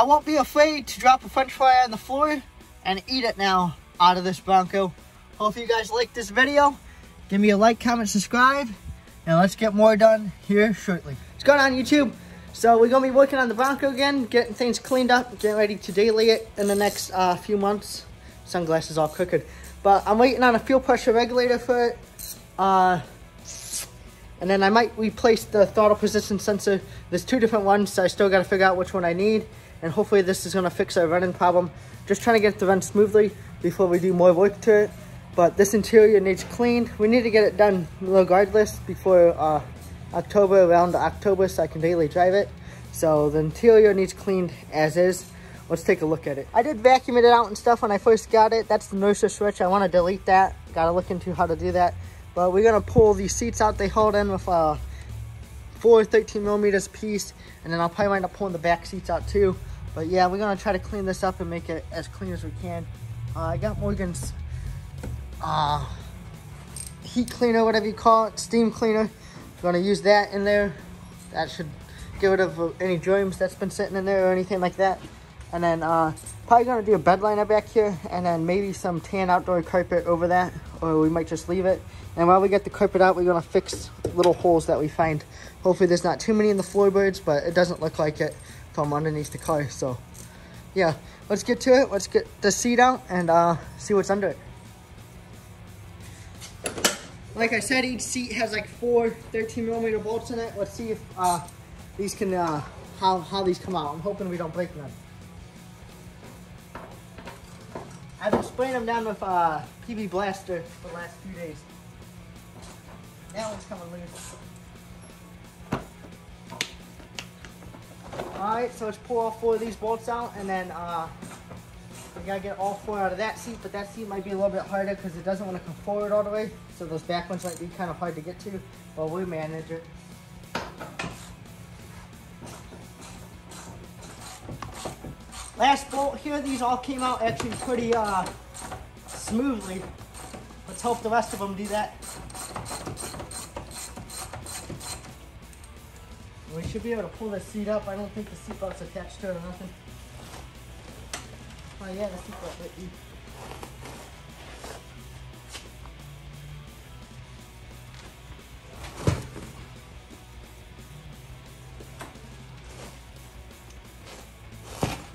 I won't be afraid to drop a french fry on the floor and eat it now out of this Bronco. Hope you guys like this video. Give me a like, comment, subscribe, and let's get more done here shortly. What's going on, YouTube? So we're going to be working on the Bronco again, getting things cleaned up, getting ready to daily it in the next few months. Sunglasses all crooked. But I'm waiting on a fuel pressure regulator for it. And then I might replace the throttle position sensor. There's two different ones, so I still got to figure out which one I need. And hopefully this is going to fix our running problem. Just trying to get it to run smoothly before we do more work to it. But this interior needs cleaned. We need to get it done regardless before October, around October, so I can daily drive it. So the interior needs cleaned as is. Let's take a look at it. I did vacuum it out and stuff when I first got it. That's the inertia switch. I want to delete that. Got to look into how to do that. But we're going to pull these seats out. They hold in with 4 13 millimeters piece. And then I'll probably wind up pulling the back seats out too. But yeah, we're going to try to clean this up and make it as clean as we can. I got Morgan's heat cleaner, whatever you call it, steam cleaner. We're going to use that in there. That should get rid of any germs that's been sitting in there or anything like that. And then probably going to do a bed liner back here, and then maybe some tan outdoor carpet over that, or we might just leave it. And while we get the carpet out, we're going to fix little holes that we find. Hopefully there's not too many in the floorboards, but it doesn't look like it from underneath the car. So yeah, let's get to it. Let's get the seat out and see what's under it. Like I said, each seat has like 4 13 millimeter bolts in it. Let's see if these can, how these come out. I'm hoping we don't break them. I've been spraying them down with PB Blaster for the last few days. That one's coming loose. Alright, so let's pull all 4 of these bolts out, and then we gotta get all 4 out of that seat, but that seat might be a little bit harder because it doesn't want to come forward all the way. So those back ones might be kind of hard to get to, but we'll manage it. Last bolt here, these all came out actually pretty smoothly. Let's hope the rest of them do that. We should be able to pull this seat up. I don't think the seat belt's attached to it or nothing. Oh yeah, the seat belt might be.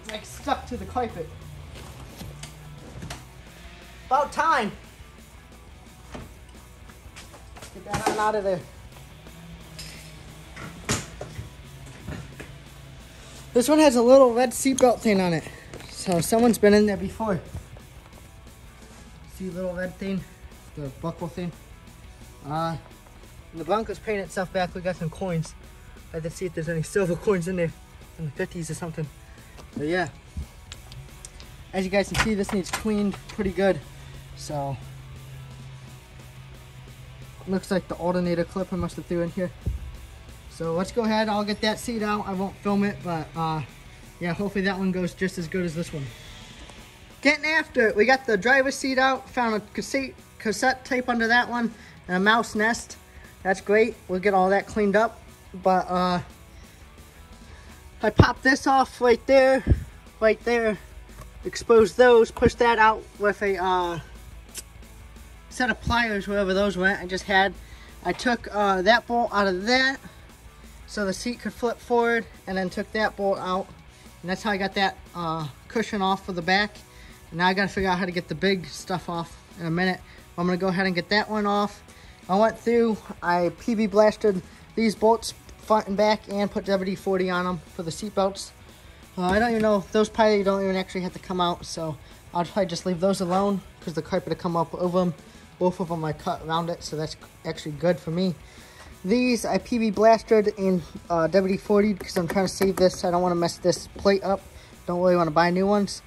Like stuck to the carpet. About time. Get that on out of there. This one has a little red seatbelt thing on it. So someone's been in there before. See the little red thing? The buckle thing? The Bronco's paying itself back. We got some coins. I had to see if there's any silver coins in there. In the 50s or something. But yeah. As you guys can see, this needs cleaned pretty good. So looks like the alternator clip I must have threw in here. So let's go ahead, I'll get that seat out. I won't film it, but yeah, hopefully that one goes just as good as this one. Getting after it, we got the driver's seat out, found a cassette tape under that one, and a mouse nest. That's great, we'll get all that cleaned up. But I popped this off right there, exposed those, pushed that out with a set of pliers, wherever those went, I just had. I took that bolt out of that, so the seat could flip forward, and then took that bolt out, and that's how I got that cushion off for the back. And now I gotta figure out how to get the big stuff off in a minute. I'm gonna go ahead and get that one off. I went through, I PB blasted these bolts front and back and put WD-40 on them for the seat belts. I don't even know, those probably don't even actually have to come out, so I'll probably just leave those alone because the carpet will come up over them. Both of them I cut around it, so that's actually good for me. These I PB blasted in WD-40 because I'm trying to save this. I don't want to mess this plate up. Don't really want to buy new ones.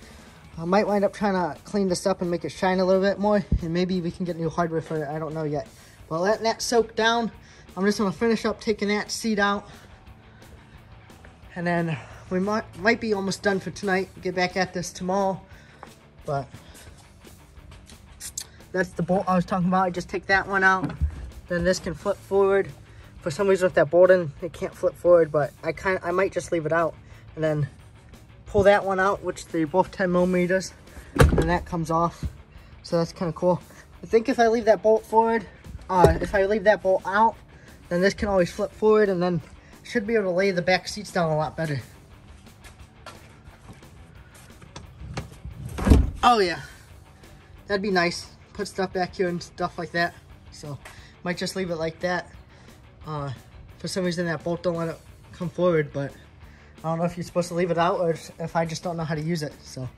I might wind up trying to clean this up and make it shine a little bit more, and maybe we can get new hardware for it. I don't know yet. But letting that soak down, I'm just going to finish up taking that seat out, and then we might be almost done for tonight. Get back at this tomorrow, but that's the bolt I was talking about. I just take that one out, then this can flip forward. For some reason with that bolt in, it can't flip forward, but I might just leave it out, and then pull that one out, which they're both 10 millimeters, and that comes off. So that's kind of cool. I think if I leave that bolt forward, if I leave that bolt out, then this can always flip forward, and then should be able to lay the back seats down a lot better. Oh yeah, that'd be nice. Put stuff back here and stuff like that. So might just leave it like that. For some reason that bolt don't let it come forward, but I don't know if you're supposed to leave it out or if I just don't know how to use it. So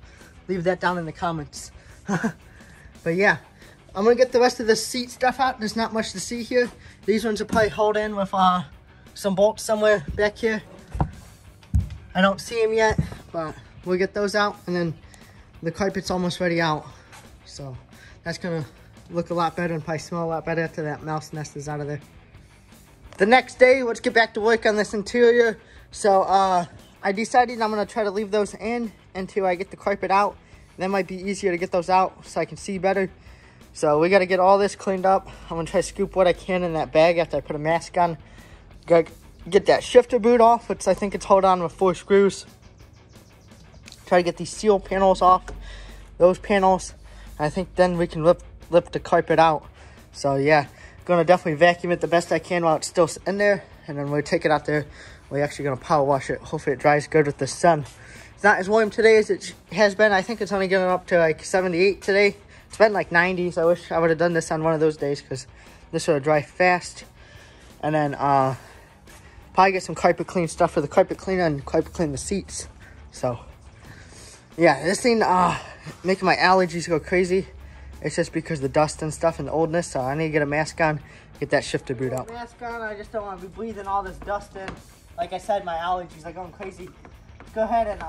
leave that down in the comments. But yeah, I'm gonna get the rest of the seat stuff out. There's not much to see here. These ones will probably hold in with some bolts somewhere back here. I don't see them yet, but we'll get those out, and then the carpet's almost ready out. So that's gonna look a lot better and probably smell a lot better after that mouse nest is out of there. The next day, let's get back to work on this interior. So I decided I'm gonna try to leave those in until I get the carpet out. That might be easier to get those out so I can see better. So we gotta get all this cleaned up. I'm gonna try to scoop what I can in that bag after I put a mask on. Gotta get that shifter boot off, which I think it's held on with 4 screws. Try to get these seal panels off, those panels. I think then we can lift the carpet out. So yeah, gonna definitely vacuum it the best I can while it's still in there, and then we'll take it out there. We're actually gonna power wash it. Hopefully it dries good with the sun. It's not as warm today as it has been. I think it's only getting up to like 78 today. It's been like 90s. I wish I would have done this on one of those days because this would dry fast. And then probably get some carpet clean stuff for the carpet cleaner and carpet clean the seats. So yeah, this thing making my allergies go crazy. It's just because of the dust and stuff and the oldness. So I need to get a mask on, get that shifter boot out. Mask on, I just don't want to be breathing all this dust in. Like I said, my allergies are going crazy. Go ahead and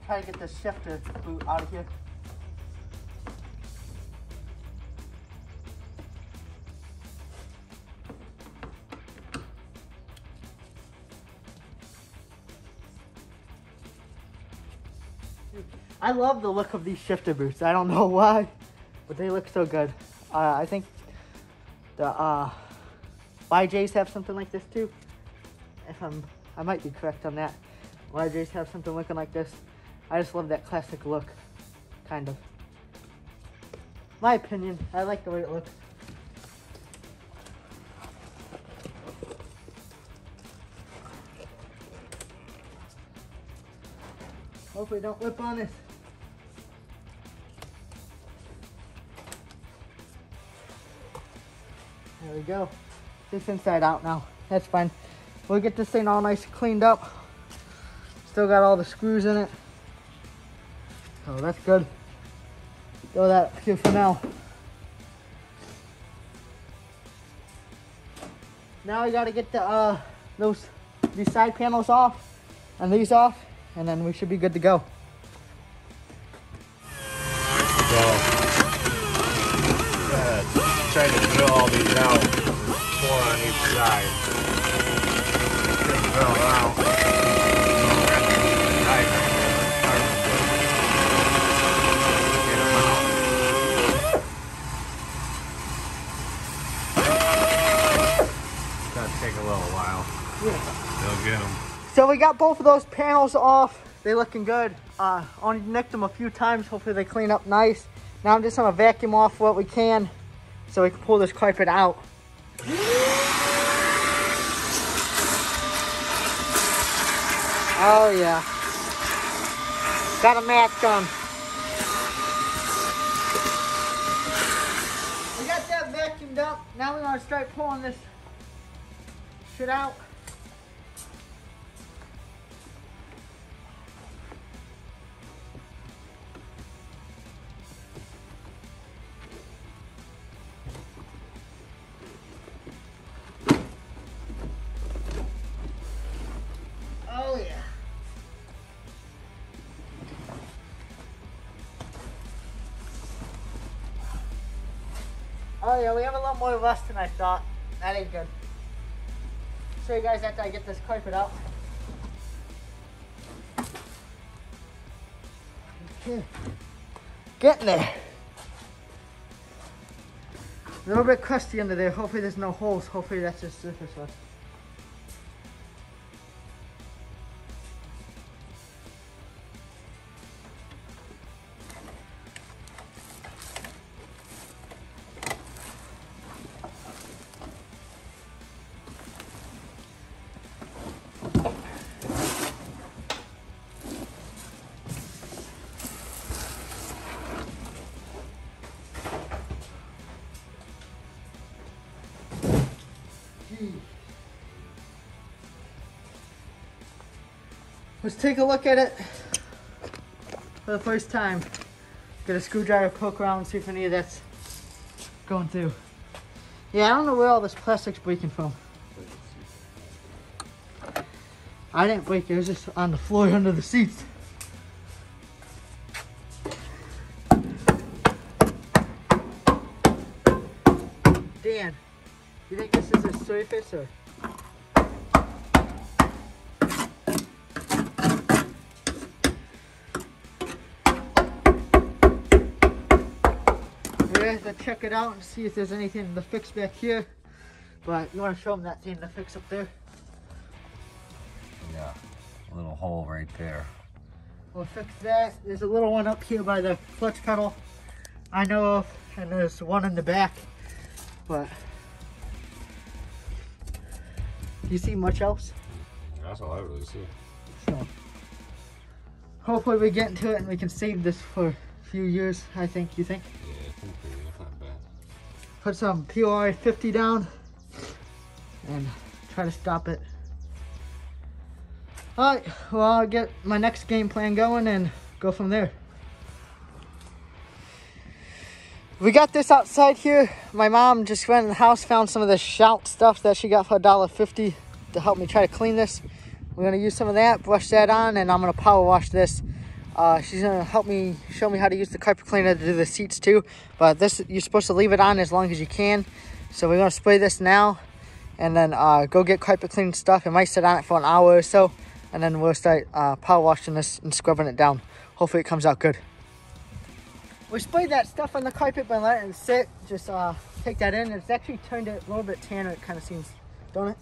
try to get this shifter boot out of here. I love the look of these shifter boots. I don't know why, but they look so good. I think the YJs have something like this too. I might be correct on that. YJs have something looking like this. I just love that classic look, kind of. My opinion, I like the way it looks. Hopefully don't whip on this. There we go. This inside out now. That's fine. We'll get this thing all nice and cleaned up. Still got all the screws in it. So that's good. Throw that here for now. Now we gotta get the these side panels off and these off, and then we should be good to go. Trying to drill all these out, 4 on each side. Drill out. It's gonna take a little while. Yeah. They'll get them. So we got both of those panels off. They're looking good. Only nicked them a few times. Hopefully they clean up nice. Now I'm just gonna vacuum off what we can, so we can pull this carpet out. Oh yeah. Got a mask on. We got that vacuumed up. Now we're gonna start pulling this shit out. Oh yeah. Oh yeah, we have a lot more rust than I thought. That ain't good. Show you guys after I get this carpet out. Okay. Getting there. A little bit crusty under there. Hopefully there's no holes. Hopefully that's just surface rust. Let's take a look at it for the first time. Get a screwdriver, poke around, see if any of that's going through. Yeah, I don't know where all this plastic's breaking from. I didn't break it, it was just on the floor under the seats. Dan, you think this is a surface or? We're gonna check it out and see if there's anything to fix back here. But you want to show them that thing to fix up there? Yeah, a little hole right there. We'll fix that. There's a little one up here by the clutch pedal I know of, and there's one in the back. But do you see much else? That's all I really see. So hopefully we get into it and we can save this for a few years, I think. You think? Yeah, I think that's not bad. Put some POI 50 down and try to stop it. Alright, well, I'll get my next game plan going and go from there. We got this outside here. My mom just went in the house, found some of the Shout stuff that she got for $1.50 to help me try to clean this. We're gonna use some of that, brush that on, and I'm gonna power wash this. She's gonna help me, show me how to use the carpet cleaner to do the seats too. But this, you're supposed to leave it on as long as you can. So we're gonna spray this now, and then go get carpet cleaning stuff. It might sit on it for an hour or so, and then we'll start power washing this and scrubbing it down. Hopefully it comes out good. We sprayed that stuff on the carpet by letting it sit. Just take that in. It's actually turned it a little bit tanner, it kind of seems, don't it?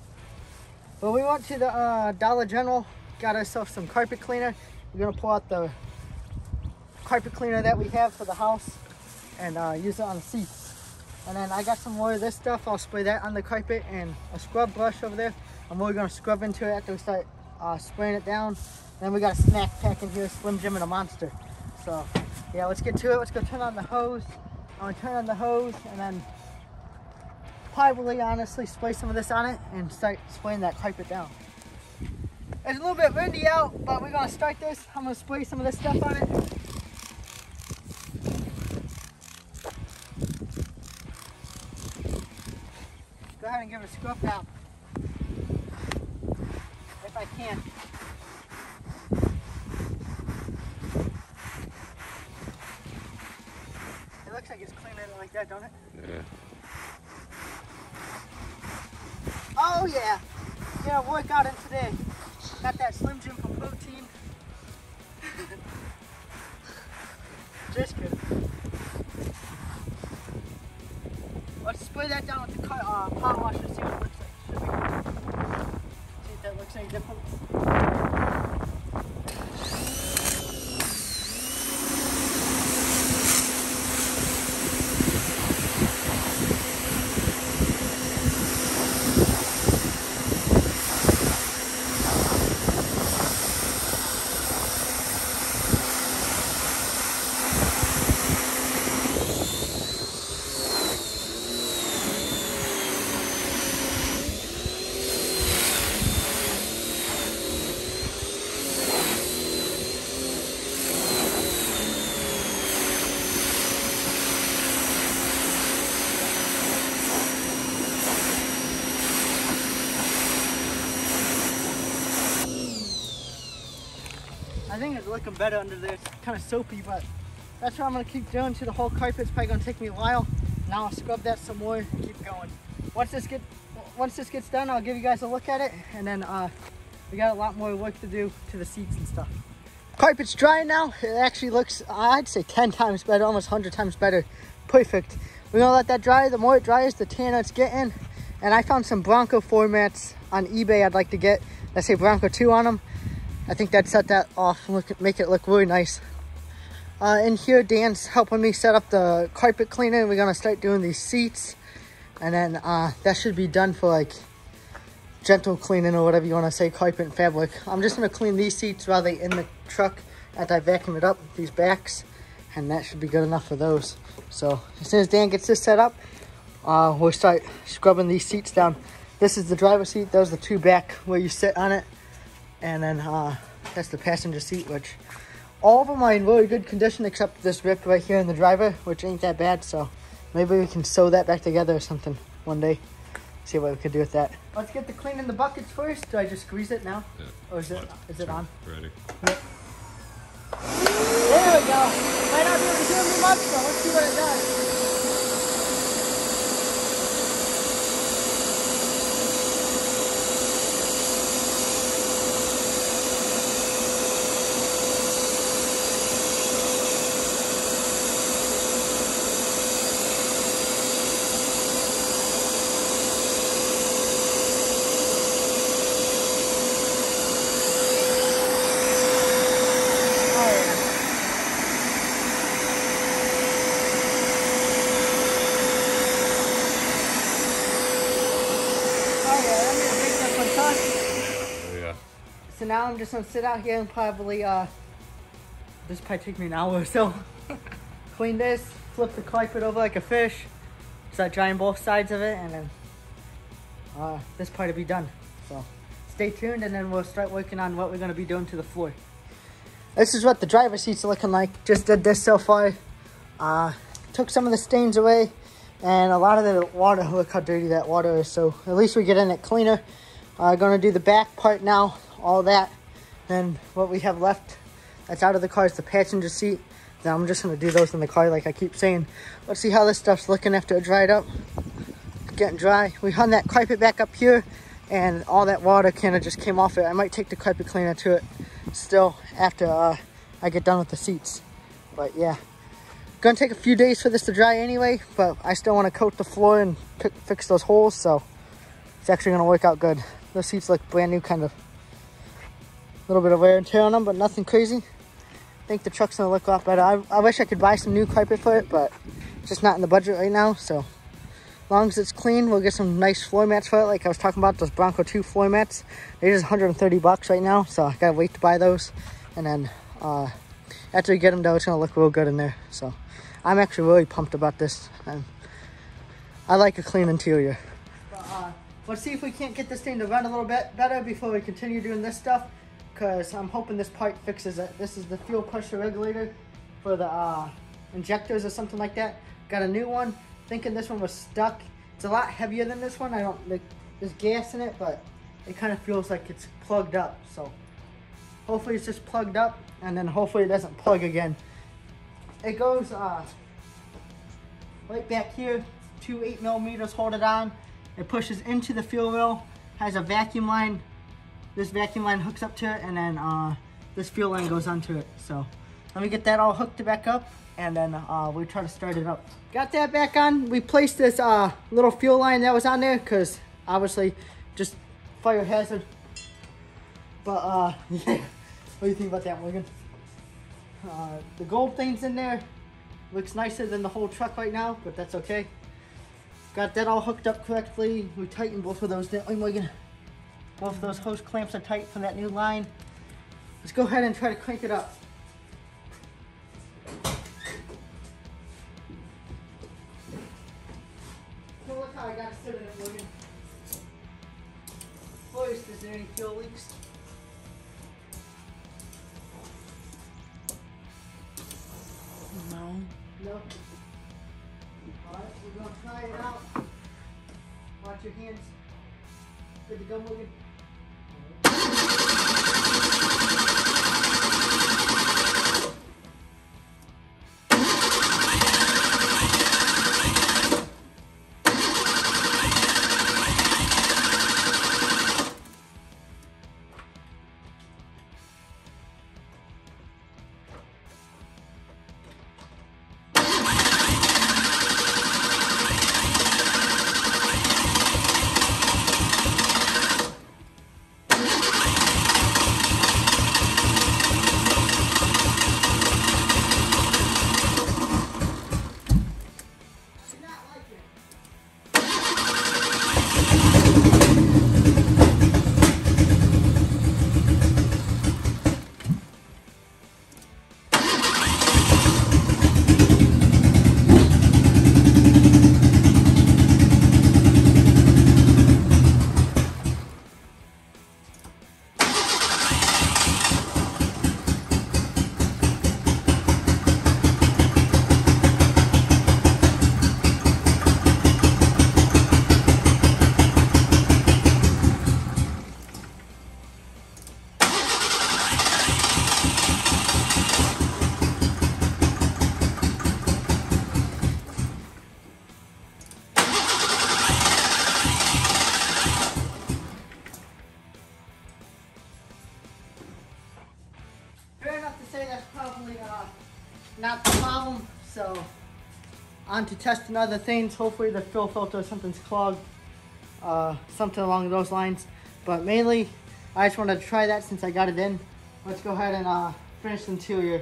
But we went to the Dollar General, got ourselves some carpet cleaner. We're gonna pull out the carpet cleaner that we have for the house and use it on the seats. And then I got some more of this stuff. I'll spray that on the carpet and a scrub brush over there. I'm really gonna scrub into it after we start spraying it down. Then we got a snack pack in here, Slim Jim and a Monster. So yeah, let's get to it. Let's go turn on the hose. I'm gonna turn on the hose and then probably honestly spray some of this on it and start spraying that carpet down. It's a little bit windy out, but we're gonna start this. I'm gonna spray some of this stuff on it. Go ahead and give it a scrub down. If I can. It looks like it's cleaning it like that, don't it? Yeah. Oh yeah. Yeah, workout in today. Got that Slim Jim for protein. Just kidding. Let's spray that down with the power washer and see what it looks like. Should be good. See if that looks any different. I think it's looking better under there. It's kind of soapy, but that's what I'm gonna keep doing to the whole carpet. It's probably gonna take me a while. Now I'll scrub that some more and keep going. Once this gets done, I'll give you guys a look at it, and then we got a lot more work to do to the seats and stuff. Carpet's dry now. It actually looks, I'd say 10 times better, almost 100 times better. Perfect. We're gonna let that dry. The more it dries, the tanner it's getting. And I found some Bronco formats on eBay I'd like to get that say Bronco 2 on them. I think that'd set that off and make it look really nice. In here, Dan's helping me set up the carpet cleaner. We're gonna start doing these seats, and then that should be done for like gentle cleaning or whatever you want to say, carpet and fabric. I'm just gonna clean these seats while they're in the truck after I vacuum it up, these backs, and that should be good enough for those. So as soon as Dan gets this set up, we'll start scrubbing these seats down. This is the driver's seat. Those are the two back where you sit on it. And then That's the passenger seat, which all of them are in really good condition except this rip right here in the driver, which ain't that bad. So maybe we can sew that back together or something one day. See what we could do with that. Let's get the cleaning the buckets first. Do I just squeeze it now? Yeah. Or is it on? Ready. Yep. There we go. Might not be able to do me much, but let's see what it does. So now I'm just gonna sit out here and probably, this probably take me an hour or so. Clean this, flip the carpet over like a fish, start drying both sides of it, and then this part will be done. So stay tuned, and then we'll start working on what we're gonna be doing to the floor. This is what the driver's seat's looking like. Just did this so far. Took some of the stains away, and a lot of the water, look how dirty that water is. So at least we get in it cleaner. Gonna do the back part now. All that, then what we have left that's out of the car is the passenger seat. Then I'm just gonna do those in the car like I keep saying. Let's see how this stuff's looking after it dried up. It's getting dry. We hung that carpet back up here and all that water kind of just came off it. I might take the carpet cleaner to it still after I get done with the seats. But yeah, gonna take a few days for this to dry anyway, but I still want to coat the floor and fix those holes, so it's actually gonna work out good. Those seats look brand new, kind of. A little bit of wear and tear on them, but nothing crazy. I think the truck's gonna look a lot better. I wish I could buy some new carpet for it, but it's just not in the budget right now. So as long as it's clean, we'll get some nice floor mats for it. Like I was talking about, those Bronco 2 floor mats. They're just 130 bucks right now, so I gotta wait to buy those. And then after we get them though, it's gonna look real good in there. So I'm actually really pumped about this. And I like a clean interior. But, let's see if we can't get this thing to run a little bit better before we continue doing this stuff, because I'm hoping this part fixes it. This is the fuel pressure regulator for the injectors or something like that. Got a new one. Thinking this one was stuck. It's a lot heavier than this one. There's gas in it, but it kind of feels like it's plugged up. So hopefully it's just plugged up, and then hopefully it doesn't plug again. It goes right back here. 2 8mm hold it on. It pushes into the fuel rail. Has a vacuum line. This vacuum line hooks up to it, and then this fuel line goes onto it. So let me get that all hooked back up, and then we'll try to start it up. Got that back on. We placed this little fuel line that was on there because obviously just fire hazard. But yeah, what do you think about that, Morgan? The gold thing's in there. Looks nicer than the whole truck right now, but that's okay. Got that all hooked up correctly. We tightened both of those, didn't we, Morgan? Both of those hose clamps are tight from that new line. Let's go ahead and try to crank it up. So look how I got it stood in it, Morgan. First, is there any fuel leaks? No. No. Alright, we're gonna try it out. Watch your hands. Good to go, Morgan. say that's probably not the problem. So on to testing other things. Hopefully the fuel filter or something's clogged, something along those lines. But mainly, I just wanted to try that since I got it in. Let's go ahead and finish the interior.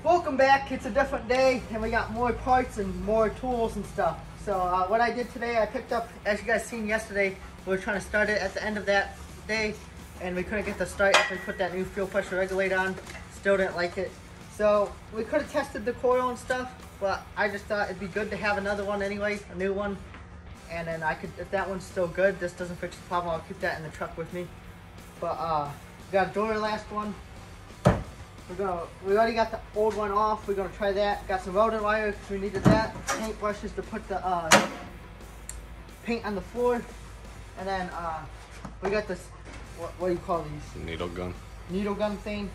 Welcome back. It's a different day, and we got more parts and more tools and stuff. So what I did today, I picked up, as you guys seen yesterday, we were trying to start it at the end of that day, and we couldn't get the start after we put that new fuel pressure regulator on. Still didn't like it. So we could have tested the coil and stuff, but I just thought it'd be good to have another one anyway, a new one. And then I could, if that one's still good, this doesn't fix the problem, I'll keep that in the truck with me. But we got a door last one. We already got the old one off. We're gonna try that. Got some welding wire because we needed that. Paint brushes to put the paint on the floor. And then we got this, what do you call these? Needle gun. Needle gun thing.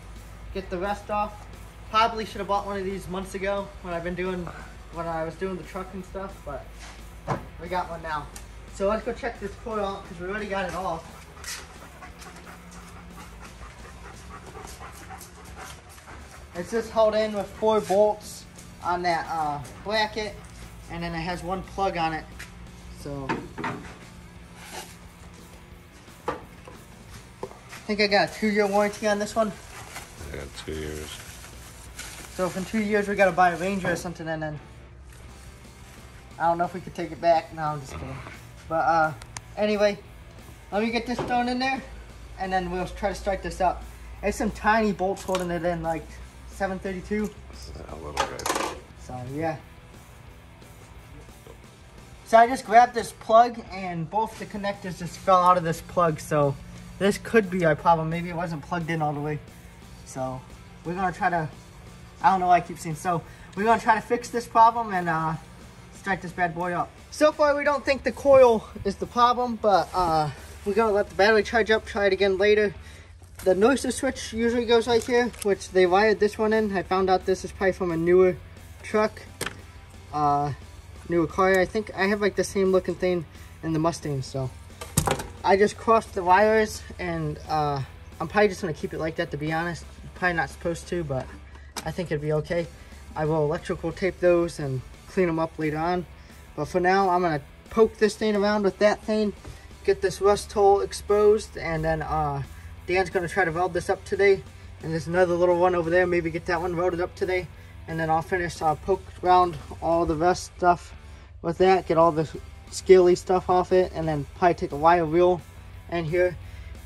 Get the rest off. Probably should have bought one of these months ago when I was doing the truck and stuff, but we got one now. So let's go check this coil out because we already got it off. It's just held in with 4 bolts on that bracket, and then it has 1 plug on it. So I think I got a 2-year warranty on this one. I got 2 years. So if in 2 years we gotta buy a Ranger or something, and then I don't know if we could take it back. No, I'm just kidding. But anyway, let me get this thrown in there, and then we'll try to start this up. There's some tiny bolts holding it in, like 732. A little bit. So yeah. So I just grabbed this plug, and both the connectors just fell out of this plug. So this could be our problem. Maybe it wasn't plugged in all the way. So we're gonna try to, I don't know why I keep saying so. We're gonna try to fix this problem and start this bad boy up. So far we don't think the coil is the problem, but we're gonna let the battery charge up, try it again later. The noiser switch usually goes right here, which they wired this one in. I found out this is probably from a newer truck, newer car. I think I have like the same looking thing in the Mustang. So I just crossed the wires, and I'm probably just gonna keep it like that, to be honest. Probably not supposed to, but I think it'd be okay. I will electrical tape those and clean them up later on. But for now, I'm gonna poke this thing around with that thing, get this rust hole exposed, and then Dan's gonna try to weld this up today. And there's another little one over there, maybe get that one welded up today. And then I'll finish poke around all the rust stuff with that, get all the scaly stuff off it, and then probably take a wire reel in here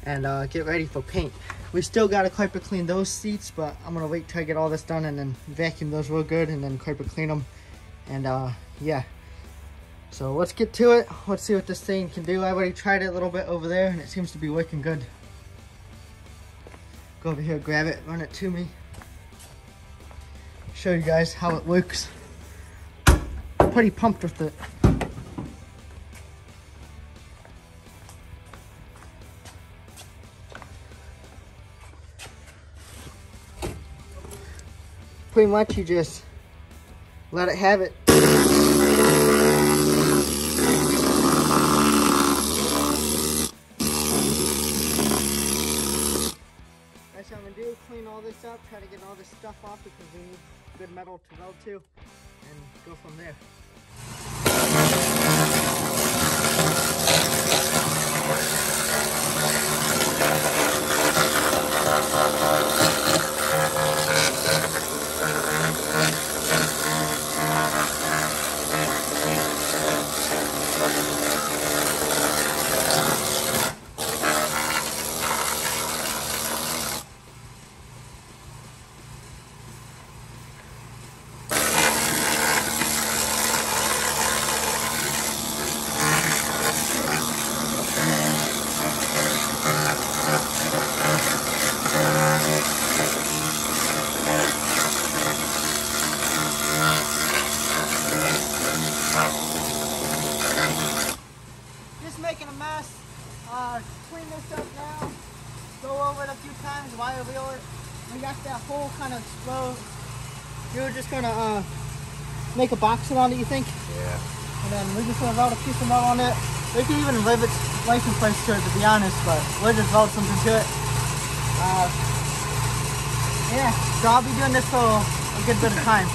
and get ready for paint. We still gotta carpet clean those seats, but I'm gonna wait till I get all this done and then vacuum those real good and then carpet clean them. And yeah, so let's get to it. Let's see what this thing can do. I already tried it a little bit over there and it seems to be working good. Go over here, grab it, run it to me, show you guys how it works. I'm pretty pumped with it. Pretty much you just let it have it. That's what I'm gonna do, clean all this up, try to get all this stuff off because we need good metal to weld to, and go from there. Making a mess. Clean this up now. Go over it a few times, wire reel it. We got that hole kind of exposed. You're just gonna make a box around it, you think? Yeah. And then we're just gonna weld a piece of metal on it. We can even rivet license plates to it, to be honest, but we'll just weld something to it. Yeah, so I'll be doing this for a good bit of time.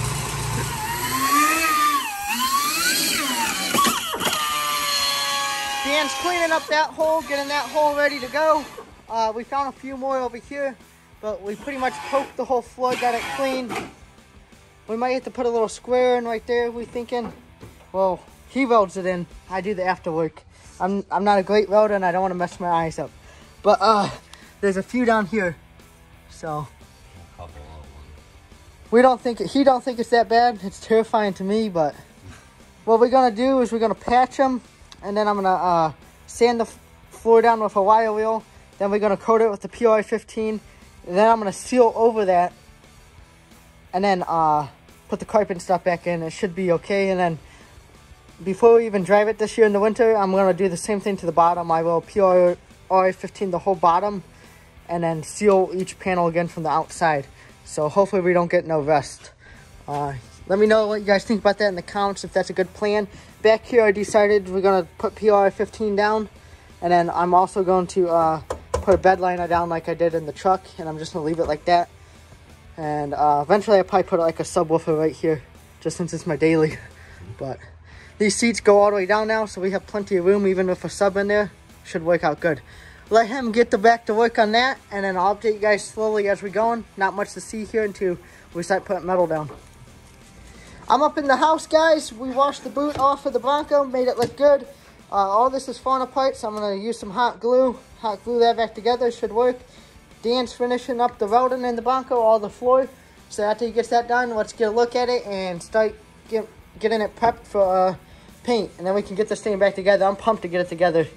Dan's cleaning up that hole, getting that hole ready to go. We found a few more over here, but we pretty much poked the whole floor, got it clean. We might have to put a little square in right there, we're thinking. Well, he welds it in, I do the after work. I'm not a great welder and I don't want to mess my eyes up. But there's a few down here, so. He don't think it's that bad. It's terrifying to me, but what we're gonna do is we're gonna patch them, and then I'm gonna sand the floor down with a wire wheel. Then we're gonna coat it with the POI 15. And then I'm gonna seal over that, and then put the carpet and stuff back in. It should be okay. And then before we even drive it this year in the winter, I'm gonna do the same thing to the bottom. I will POI 15 the whole bottom, and then seal each panel again from the outside. So hopefully we don't get no rust. Let me know what you guys think about that in the comments, if that's a good plan. Back here I decided we're gonna put POI 15 down, and then I'm also going to put a bed liner down like I did in the truck, and I'm just gonna leave it like that. And eventually I'll probably put like a subwoofer right here, just since it's my daily. But these seats go all the way down now, so we have plenty of room even with a sub in there. Should work out good. Let him get back to work on that, and then I'll update you guys slowly as we're going. Not much to see here until we start putting metal down. I'm up in the house, guys. We washed the boot off of the Bronco, made it look good. All this is falling apart, so I'm gonna use some hot glue that back together. Should work. Dan's finishing up the welding in the Bronco, all the floor. So after he gets that done, let's get a look at it and start getting it prepped for paint, and then we can get this thing back together. I'm pumped to get it together.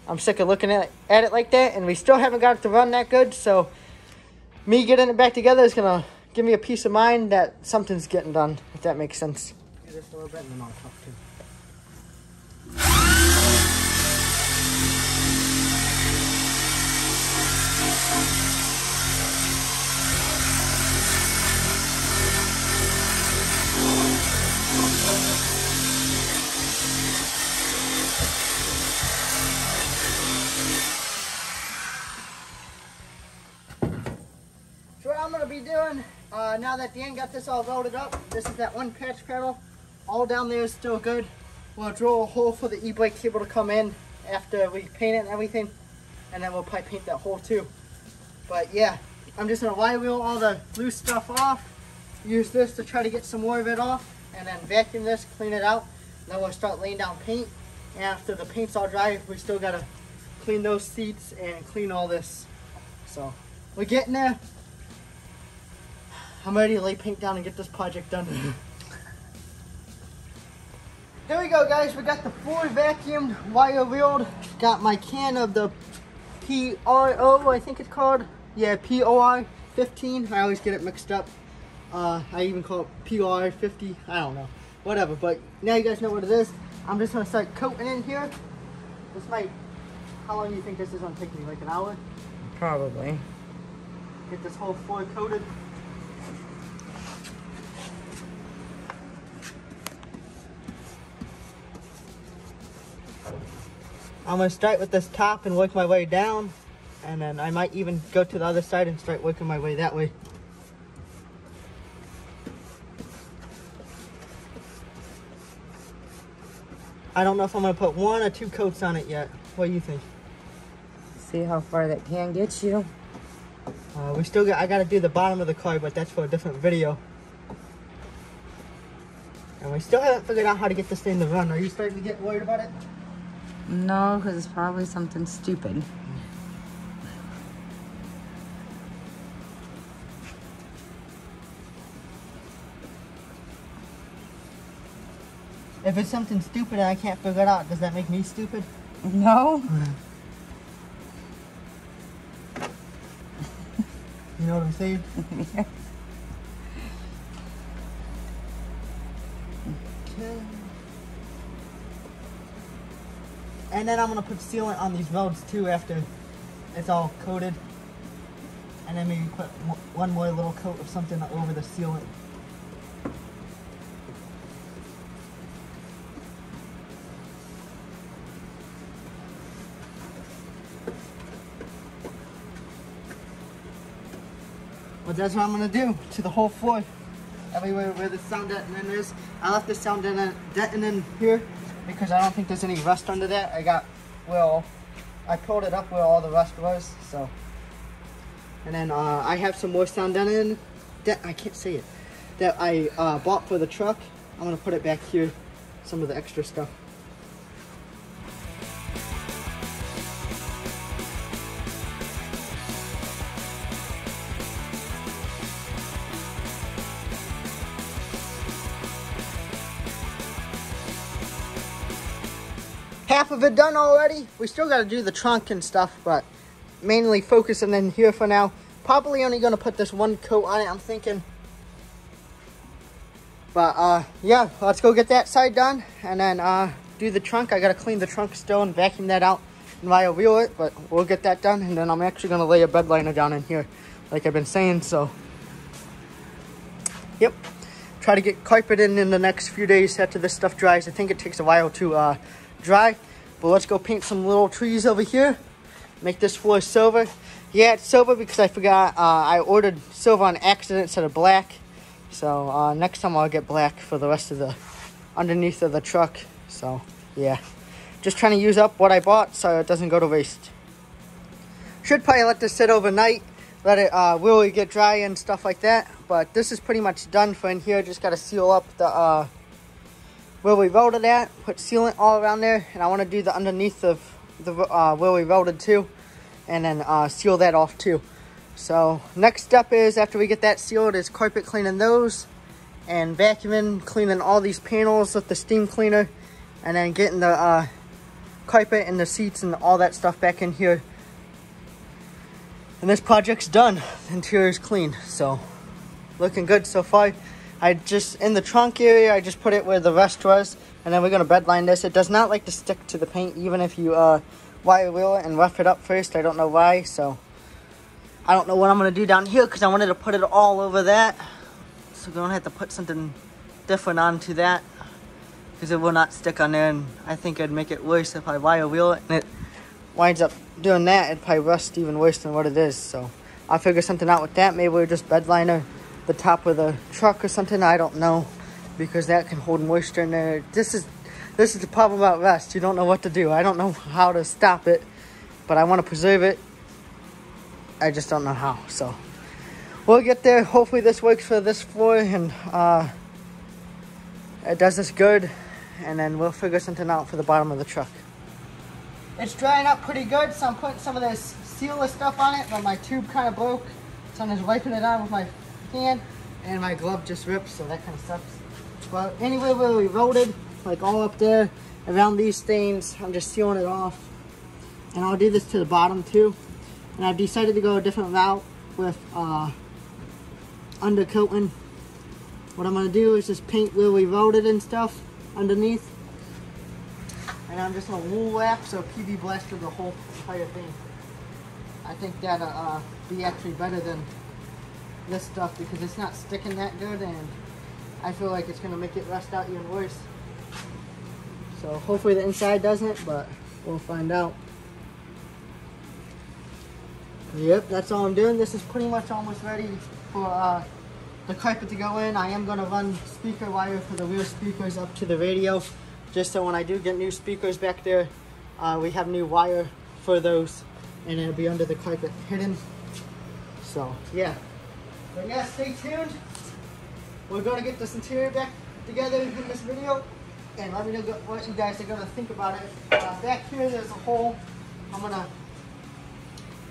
I'm sick of looking at it like that, and we still haven't got it to run that good, so me getting it back together is going to give me a peace of mind that something's getting done, if that makes sense. Just a little bit, and then I'll talk too. So what I'm going to be doing, now that Dan got this all welded up, this is that one patch pedal. All down there is still good. We'll drill a hole for the e-brake cable to come in after we paint it and everything. And then we'll probably paint that hole too. But yeah, I'm just going to wire wheel all the loose stuff off. Use this to try to get some more of it off. And then vacuum this, clean it out. Then we'll start laying down paint. And after the paint's all dry, we still got to clean those seats and clean all this. So we're getting there. I'm ready to lay paint down and get this project done. There we go, guys. We got the floor vacuumed, wire wheeled. Got my can of the PRO, I think it's called. Yeah, POI 15. I always get it mixed up. I even call it POI 50. I don't know. Whatever, but now you guys know what it is. I'm just going to start coating in here. This might... How long do you think this is going to take me? Like an hour? Probably. Get this whole floor coated. I'm going to start with this top and work my way down, and then I might even go to the other side and start working my way that way. I don't know if I'm going to put 1 or 2 coats on it yet. What do you think? See how far that can get you. I got to do the bottom of the car, but that's for a different video. And we still haven't figured out how to get this thing to run. Are you starting to get worried about it? No, because it's probably something stupid. If it's something stupid and I can't figure it out, does that make me stupid? No. You know what I'm saying? Yeah. Okay. And then I'm going to put sealant on these welds too after it's all coated. And then maybe put one more little coat of something over the sealant. We'll But that's what I'm gonna do to the whole floor. Everywhere where the sound deadening is. I left the sound deadening here because I don't think there's any rust under that. I pulled it up where all the rust was, so. And then I have some more sound deadening that I can't say it. That I bought for the truck. I'm gonna put it back here, some of the extra stuff. Half of it done already. We still got to do the trunk and stuff, but mainly focusing in here for now. Probably only going to put this one coat on it, I'm thinking. But yeah, let's go get that side done and then do the trunk. I got to clean the trunk still and vacuum that out and wheel it, but we'll get that done. And then I'm actually going to lay a bed liner down in here, like I've been saying. So, yep. Try to get carpet in the next few days after this stuff dries. I think it takes a while to dry, but let's go paint some little trees over here, make this floor silver. Yeah, it's silver because I forgot I ordered silver on accident instead of black, so next time I'll get black for the rest of the underneath of the truck. So yeah, just trying to use up what I bought so it doesn't go to waste. Should probably let this sit overnight, let it really get dry and stuff like that, but this is pretty much done for in here. Just got to seal up the where we welded at, put sealant all around there, and I want to do the underneath of the where we welded too, and then seal that off too. So next step is, after we get that sealed, is carpet cleaning those and vacuuming, cleaning all these panels with the steam cleaner, and then getting the carpet and the seats and all that stuff back in here. And this project's done. The interior is clean, so looking good so far. I just, in the trunk area, I just put it where the rest was, and then we're going to bed line this. It does not like to stick to the paint, even if you wire wheel it and rough it up first. I don't know why, so I don't know what I'm going to do down here, because I wanted to put it all over that, so we don't have to put something different onto that, because it will not stick on there, and I think it'd make it worse if I wire wheel it, and it winds up doing that. It'd probably rust even worse than what it is, so I'll figure something out with that. Maybe we'll just bed liner the top of the truck or something. I don't know, because that can hold moisture in there. This is the problem about rust. You don't know what to do. I don't know how to stop it, but I want to preserve it. I just don't know how. So we'll get there. Hopefully this works for this floor, and it does us good, and then we'll figure something out for the bottom of the truck. It's drying up pretty good, so I'm putting some of this sealer stuff on it, but my tube kind of broke, so I'm just wiping it on with my hand, and my glove just ripped, so that kind of sucks. But anyway, where we welded, like all up there around these stains, I'm just sealing it off, and I'll do this to the bottom too. And I've decided to go a different route with undercoating. What I'm going to do is just paint where we welded and stuff underneath, and I'm just going to wool wrap, so PV blaster the whole entire thing. I think that'll be actually better than this stuff, because it's not sticking that good, and I feel like it's going to make it rust out even worse. So hopefully the inside doesn't, but we'll find out. Yep, that's all I'm doing. This is pretty much almost ready for the carpet to go in. I am going to run speaker wire for the rear speakers up to the radio, just so when I do get new speakers back there, we have new wire for those, and it'll be under the carpet hidden. So yeah. But yeah, stay tuned. We're going to get this interior back together in this video, and let me know what you guys are going to think about it. Back here, there's a hole.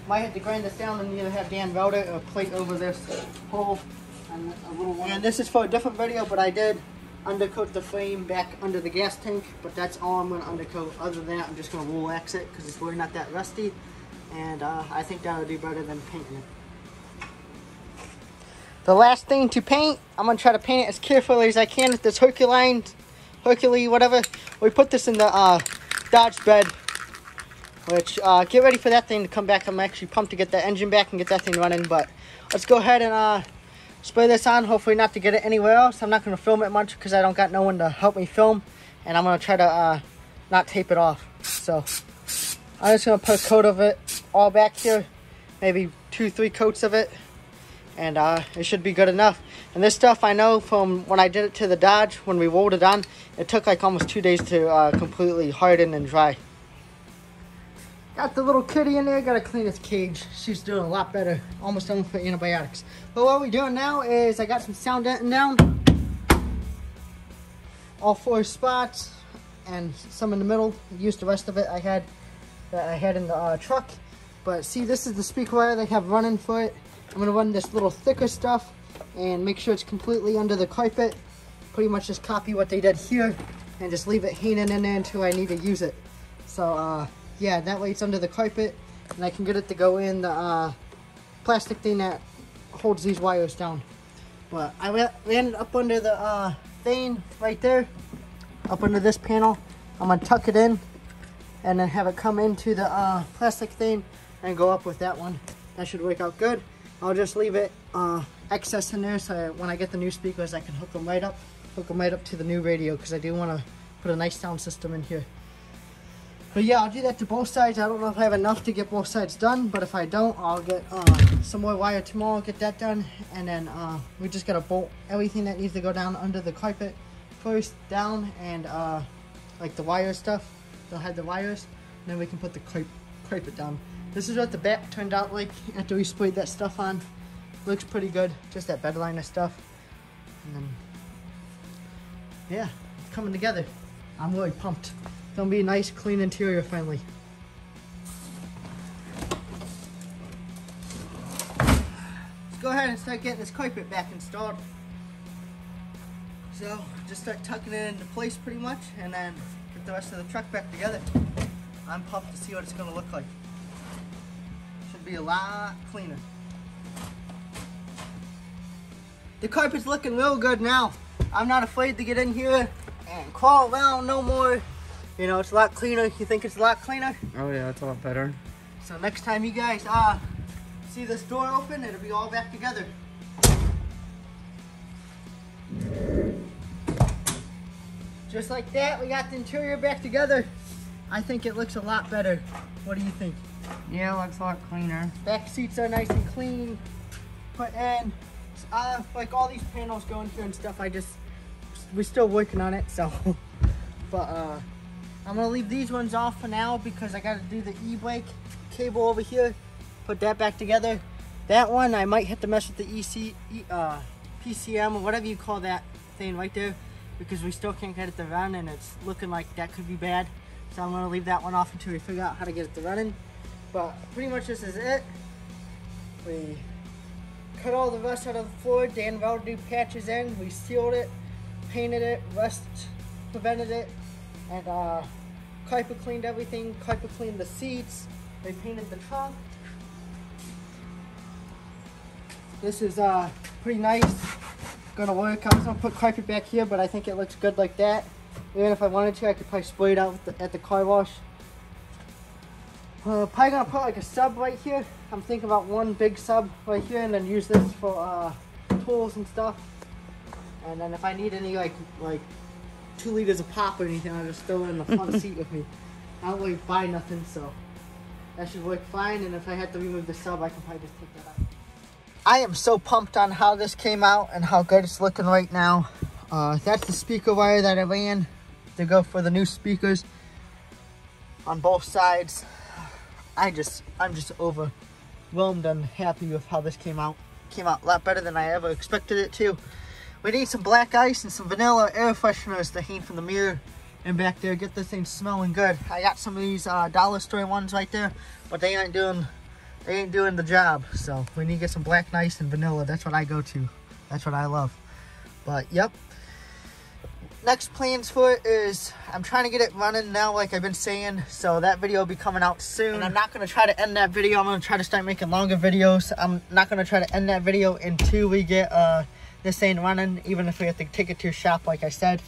Might have to grind this down and either have Dan weld it or plate over this hole. And a little one. And this is for a different video, but I did undercoat the frame back under the gas tank, but that's all I'm going to undercoat. Other than that, I'm just going to wool wax it, because it's really not that rusty, and I think that'll do better than painting it. The last thing to paint, I'm going to try to paint it as carefully as I can with this Hercules, whatever. We put this in the Dodge bed, which, get ready for that thing to come back. I'm actually pumped to get that engine back and get that thing running, but let's go ahead and spray this on, hopefully not to get it anywhere else. I'm not going to film it much because I don't got no one to help me film, and I'm going to try to not tape it off. So I'm just going to put a coat of it all back here, maybe 2-3 coats of it. and it should be good enough. And this stuff, I know from when I did it to the Dodge, when we rolled it on, it took like almost 2 days to completely harden and dry. Got the little kitty in there, gotta clean its cage. She's doing a lot better, almost done with antibiotics. But what we're doing now is I got some sound denting down. All 4 spots and some in the middle. Used the rest of it I had in the truck. But see, this is the speaker wire they have running for it. I'm gonna run this little thicker stuff and make sure it's completely under the carpet. Pretty much just copy what they did here and just leave it hanging in there until I need to use it. So yeah, that way it's under the carpet and I can get it to go in the plastic thing that holds these wires down. But I ran it up under the thing right there, up under this panel. I'm gonna tuck it in and then have it come into the plastic thing and go up with that one. That should work out good. I'll just leave it excess in there so when I get the new speakers I can hook them right up to the new radio, because I do want to put a nice sound system in here. But yeah, I'll do that to both sides. I don't know if I have enough to get both sides done, but if I don't, I'll get some more wire tomorrow, get that done, and then we just gotta bolt everything that needs to go down under the carpet first down, and like the wire stuff, they'll have the wires, and then we can put the carpet down. This is what the back turned out like after we sprayed that stuff on. Looks pretty good, just that bed liner stuff. And then, yeah, it's coming together. I'm really pumped. It's gonna be a nice, clean interior finally. Let's go ahead and start getting this carpet back installed. So, just start tucking it into place pretty much, and then get the rest of the truck back together. I'm pumped to see what it's gonna look like. Should be a lot cleaner. The carpet's looking real good now. I'm not afraid to get in here and crawl around no more. You know, it's a lot cleaner. You think it's a lot cleaner? Oh yeah, it's a lot better. So next time you guys see this door open, it'll be all back together. Just like that, we got the interior back together. I think it looks a lot better. What do you think? Yeah, it looks a lot cleaner. Back seats are nice and clean. Put in, like all these panels going here and stuff. We're still working on it, so. But I'm gonna leave these ones off for now because I gotta do the e-brake cable over here. Put that back together. That one I might have to mess with the PCM or whatever you call that thing right there, because we still can't get it to run and it's looking like that could be bad. So I'm gonna leave that one off until we figure out how to get it to running. But pretty much this is it. We cut all the rust out of the floor. Dan welded new patches in. We sealed it, painted it, rust prevented it, and carpet cleaned everything. Carpet cleaned the seats. They painted the trunk. This is pretty nice. Gonna work. I was gonna put carpet back here, but I think it looks good like that. Even if I wanted to, I could probably spray it out at the car wash. Probably gonna put like a sub right here. I'm thinking about one big sub right here, and then use this for tools and stuff. And then if I need any like 2 liters of pop or anything, I'll just throw it in the front seat with me. I don't really buy nothing, so that should work fine. And if I had to remove the sub, I can probably just take that out. I am so pumped on how this came out and how good it's looking right now. That's the speaker wire that I ran to go for the new speakers on both sides. I'm just overwhelmed and happy with how this came out. Came out a lot better than I ever expected it to. We need some black ice and some vanilla air fresheners to hang from the mirror and back there. Get this thing smelling good. I got some of these dollar store ones right there, but they ain't doing the job. So we need to get some black ice and vanilla. That's what I go to. That's what I love. But yep. Next plans for it is I'm trying to get it running now, like I've been saying. So that video will be coming out soon. And I'm not going to try to end that video. I'm going to try to start making longer videos. I'm not going to try to end that video until we get this thing running, even if we have to take it to your shop, like I said.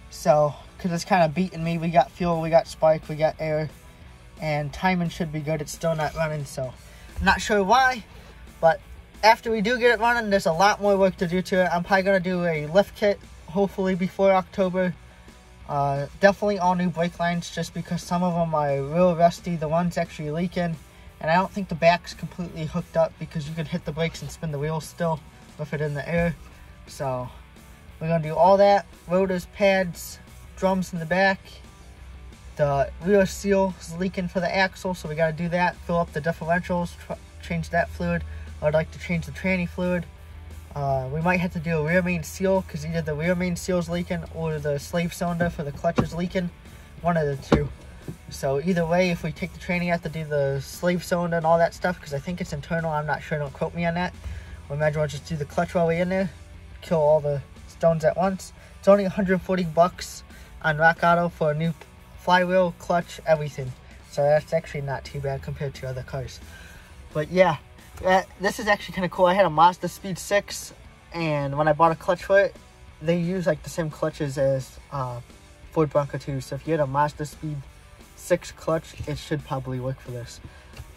So, because it's kind of beating me. We got fuel, we got spark, we got air, and timing should be good. It's still not running, so I'm not sure why. But after we do get it running, there's a lot more work to do to it. I'm probably going to do a lift kit, hopefully before October. Definitely all new brake lines, just because some of them are real rusty. The one's actually leaking, And I don't think the back's completely hooked up because you could hit the brakes and spin the wheels still with it in the air. So we're gonna do all that. Rotors, pads, drums in the back. The rear seal is leaking for the axle, so we gotta do that. Fill up the differentials, change that fluid. I'd like to change the tranny fluid. We might have to do a rear main seal because either the rear main seal is leaking or the slave cylinder for the clutch is leaking. One of the two. So either way, if we take the tranny, I have to do the slave cylinder and all that stuff because I think it's internal. I'm not sure. Don't quote me on that. We might as well just do the clutch while we're in there. Kill all the stones at once. It's only 140 bucks on Rock Auto for a new flywheel, clutch, everything. So that's actually not too bad compared to other cars. But yeah, this is actually kind of cool. I had a Mazda Speed 6, and when I bought a clutch for it, they use like the same clutches as Ford Bronco 2. So if you had a Mazda Speed 6 clutch, it should probably work for this.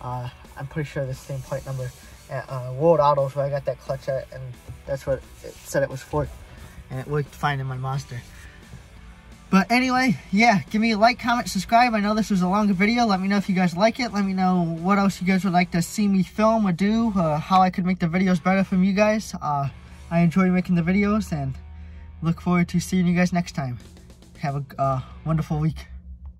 I'm pretty sure the same plate number at World Autos where I got that clutch at, and that's what it said it was for. And it worked fine in my Mazda. But anyway, yeah, give me a like, comment, subscribe. I know this was a longer video. Let me know if you guys like it. Let me know what else you guys would like to see me film or do, how I could make the videos better from you guys. I enjoy making the videos and look forward to seeing you guys next time. Have a wonderful week.